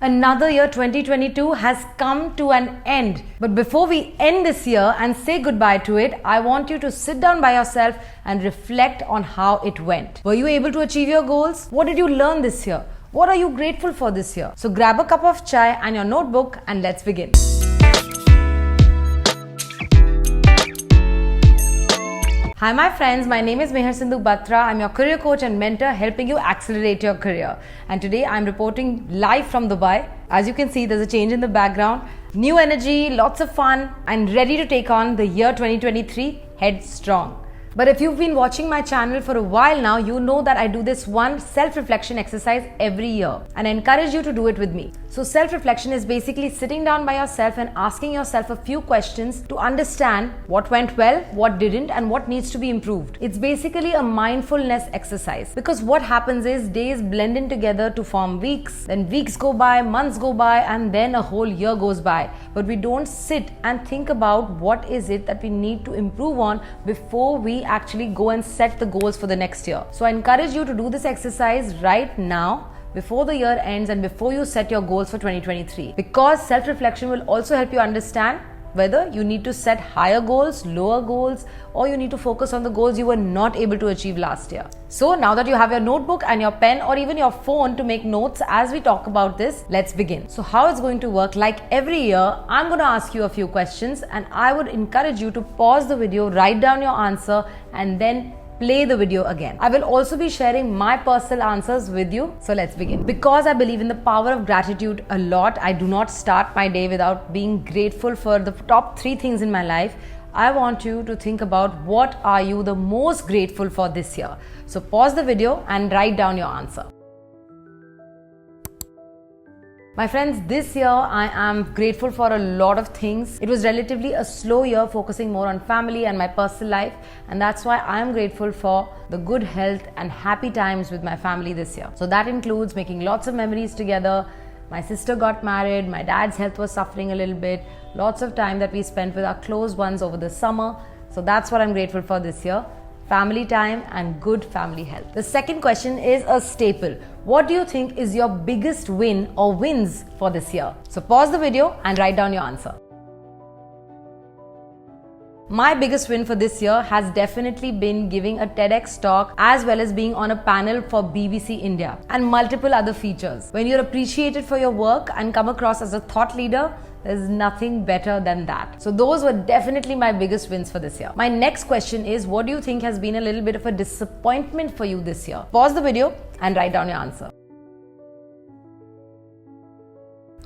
Another year 2022 has come to an end. But before we end this year and say goodbye to it, I want you to sit down by yourself and reflect on how it went. Were you able to achieve your goals? What did you learn this year? What are you grateful for this year? So grab a cup of chai and your notebook and let's begin. Hi my friends, my name is Mehar Sindhu Batra. I'm your career coach and mentor helping you accelerate your career. And today I'm reporting live from Dubai. As you can see, there's a change in the background. New energy, lots of fun, and ready to take on the year 2023 headstrong. But if you've been watching my channel for a while now, you know that I do this one self-reflection exercise every year and I encourage you to do it with me. So self-reflection is basically sitting down by yourself and asking yourself a few questions to understand what went well, what didn't, and what needs to be improved. It's basically a mindfulness exercise because what happens is days blend in together to form weeks, then weeks go by, months go by, and then a whole year goes by. But we don't sit and think about what is it that we need to improve on before we actually go and set the goals for the next year. So I encourage you to do this exercise right now before the year ends and before you set your goals for 2023, because self-reflection will also help you understand whether you need to set higher goals, lower goals, or you need to focus on the goals you were not able to achieve last year. So now that you have your notebook and your pen or even your phone to make notes as we talk about this, let's begin. So how it's going to work, like every year, I'm going to ask you a few questions and I would encourage you to pause the video, write down your answer and then play the video again. I will also be sharing my personal answers with you. So let's begin. Because I believe in the power of gratitude a lot, I do not start my day without being grateful for the top 3 things in my life. I want you to think about what are you the most grateful for this year. So pause the video and write down your answer. My friends, this year I am grateful for a lot of things. It was relatively a slow year, focusing more on family and my personal life, and that's why I am grateful for the good health and happy times with my family this year. So that includes making lots of memories together. My sister got married, my dad's health was suffering a little bit, lots of time that we spent with our close ones over the summer. So that's what I'm grateful for this year. Family time and good family health. The second question is a staple. What do you think is your biggest win or wins for this year? So pause the video and write down your answer. My biggest win for this year has definitely been giving a TEDx talk as well as being on a panel for BBC India and multiple other features. When you're appreciated for your work and come across as a thought leader, there's nothing better than that. So those were definitely my biggest wins for this year. My next question is, what do you think has been a little bit of a disappointment for you this year? Pause the video and write down your answer.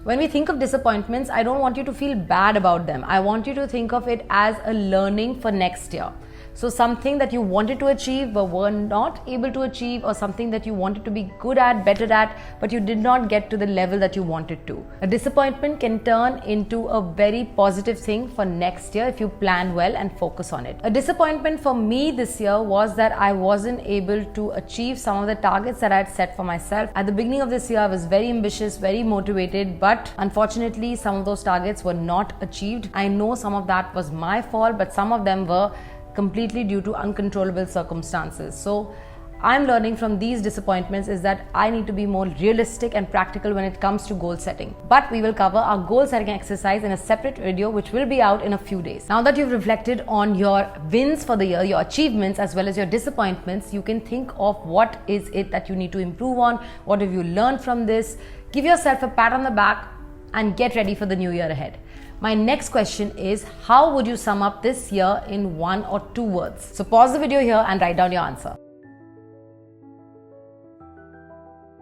When we think of disappointments, I don't want you to feel bad about them. I want you to think of it as a learning for next year. So something that you wanted to achieve but were not able to achieve, or something that you wanted to be good at, better at, but you did not get to the level that you wanted to. A disappointment can turn into a very positive thing for next year if you plan well and focus on it. A disappointment for me this year was that I wasn't able to achieve some of the targets that I had set for myself. At the beginning of this year, I was very ambitious, very motivated, but unfortunately, some of those targets were not achieved. I know some of that was my fault, but some of them were completely due to uncontrollable circumstances. So I'm learning from these disappointments is that I need to be more realistic and practical when it comes to goal setting. But we will cover our goal setting exercise in a separate video which will be out in a few days. Now that you've reflected on your wins for the year, your achievements as well as your disappointments, you can think of what is it that you need to improve on, what have you learned from this. Give yourself a pat on the back and get ready for the new year ahead. My next question is, how would you sum up this year in 1 or 2 words? So pause the video here and write down your answer.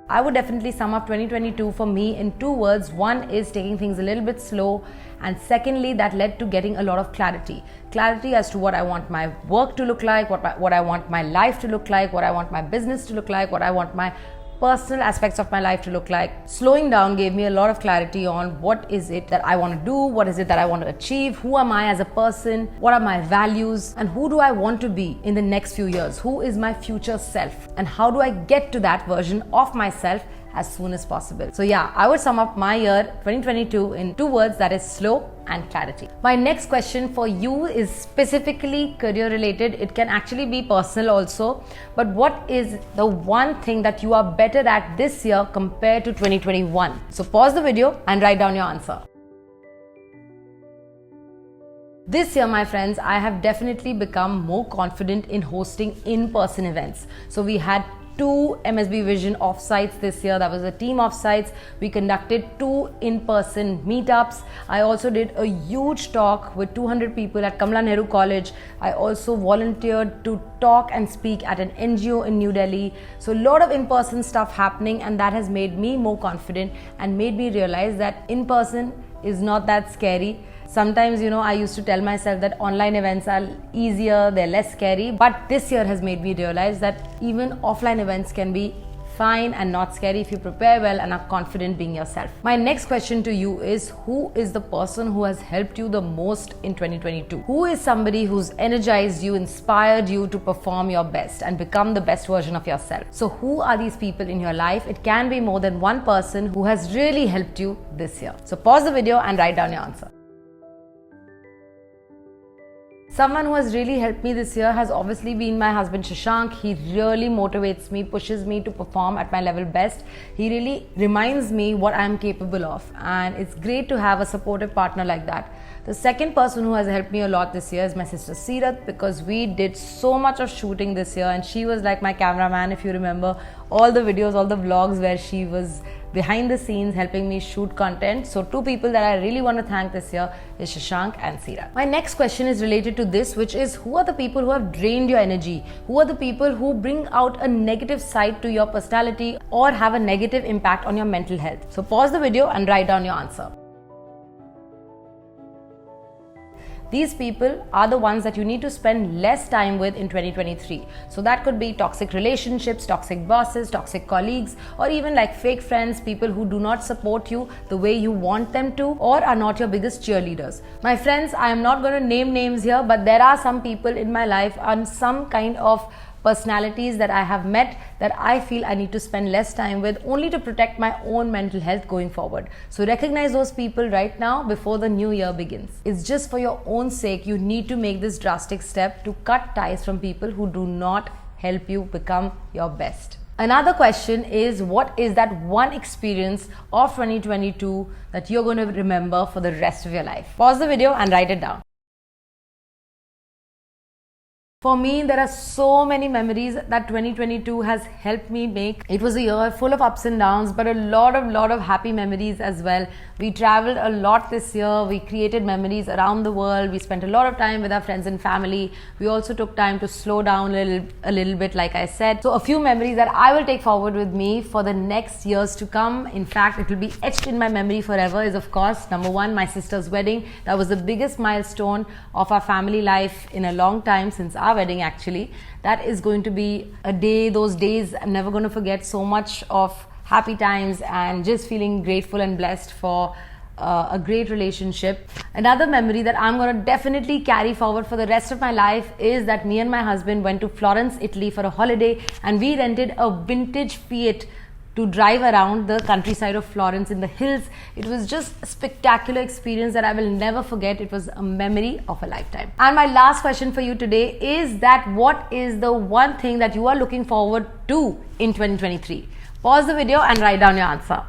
I would definitely sum up 2022 for me in 2 words. One is taking things a little bit slow, and secondly, that led to getting a lot of clarity. Clarity as to what I want my work to look like, what I want my life to look like, what I want my business to look like, what I want my personal aspects of my life to look like. Slowing down gave me a lot of clarity on what is it that I want to do, what is it that I want to achieve, who am I as a person, what are my values, and who do I want to be in the next few years, who is my future self, and how do I get to that version of myself as soon as possible. So yeah, I would sum up my year 2022 in 2 words, that is slow and clarity. My next question for you is specifically career related. It can actually be personal also. But what is the one thing that you are better at this year compared to 2021? So pause the video and write down your answer. This year, my friends, I have definitely become more confident in hosting in-person events. So we had 2 MSB Vision offsites this year. That was a team offsites. We conducted 2 in-person meetups. I also did a huge talk with 200 people at Imperial College. I also volunteered to talk and speak at an NGO in New Delhi. So a lot of in-person stuff happening, and that has made me more confident and made me realize that in-person is not that scary. Sometimes, I used to tell myself that online events are easier, they're less scary. But this year has made me realize that even offline events can be fine and not scary if you prepare well and are confident being yourself. My next question to you is, who is the person who has helped you the most in 2022? Who is somebody who's energized you, inspired you to perform your best and become the best version of yourself? So who are these people in your life? It can be more than one person who has really helped you this year. So pause the video and write down your answer. Someone who has really helped me this year has obviously been my husband Shashank. He really motivates me, pushes me to perform at my level best. He really reminds me what I am capable of, and it's great to have a supportive partner like that. The second person who has helped me a lot this year is my sister Seerat, because we did so much of shooting this year and she was like my cameraman. If you remember all the videos, all the vlogs where she was behind the scenes helping me shoot content. So 2 people that I really want to thank this year is Shashank and Seerat. My next question is related to this, which is, who are the people who have drained your energy? Who are the people who bring out a negative side to your personality or have a negative impact on your mental health? So pause the video and write down your answer. These people are the ones that you need to spend less time with in 2023. So that could be toxic relationships, toxic bosses, toxic colleagues, or even like fake friends, people who do not support you the way you want them to or are not your biggest cheerleaders. My friends, I am not going to name names here, but there are some people in my life and some kind of personalities that I have met that I feel I need to spend less time with, only to protect my own mental health going forward. So recognize those people right now before the new year begins. It's just for your own sake. You need to make this drastic step to cut ties from people who do not help you become your best. Another question is, what is that one experience of 2022 that you're going to remember for the rest of your life? Pause the video and write it down. For me, there are so many memories that 2022 has helped me make. It was a year full of ups and downs, but a lot of happy memories as well. We traveled a lot this year. We created memories around the world. We spent a lot of time with our friends and family. We also took time to slow down a little bit, like I said. So a few memories that I will take forward with me for the next years to come. In fact, it will be etched in my memory forever is, of course, number 1, my sister's wedding. That was the biggest milestone of our family life in a long time, since our wedding actually. That is going to be a day, those days I'm never going to forget. So much of happy times and just feeling grateful and blessed for a great relationship. Another memory that I'm going to definitely carry forward for the rest of my life is that me and my husband went to Florence, Italy for a holiday, and we rented a vintage Fiat to drive around the countryside of Florence in the hills. It was just a spectacular experience that I will never forget. It was a memory of a lifetime. And my last question for you today is that, what is the one thing that you are looking forward to in 2023? Pause the video and write down your answer.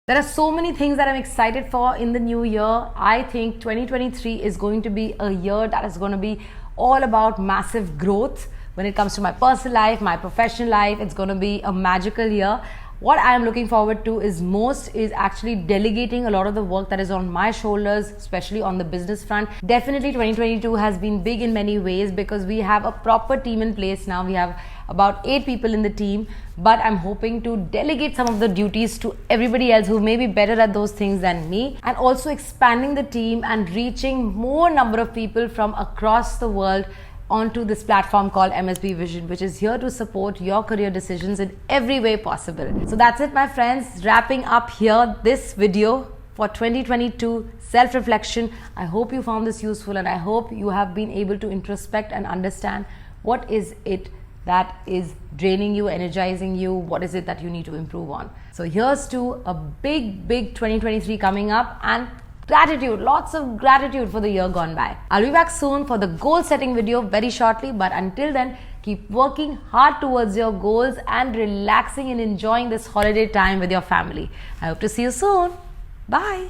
There are so many things that I'm excited for in the new year. I think 2023 is going to be a year that is going to be all about massive growth. When it comes to my personal life, my professional life, it's going to be a magical year. What I am looking forward to is actually delegating a lot of the work that is on my shoulders, especially on the business front. Definitely 2022 has been big in many ways because we have a proper team in place now. We have about 8 people in the team, but I'm hoping to delegate some of the duties to everybody else who may be better at those things than me, and also expanding the team and reaching more number of people from across the world onto this platform called MSB Vision, which is here to support your career decisions in every way possible. So that's it, my friends. Wrapping up here this video for 2022 self-reflection. I hope you found this useful, and I hope you have been able to introspect and understand what is it that is draining you, energizing you? What is it that you need to improve on? So here's to a big 2023 coming up, and gratitude, lots of gratitude for the year gone by. I'll be back soon for the goal setting video very shortly, but until then, keep working hard towards your goals and relaxing and enjoying this holiday time with your family. I hope to see you soon. Bye.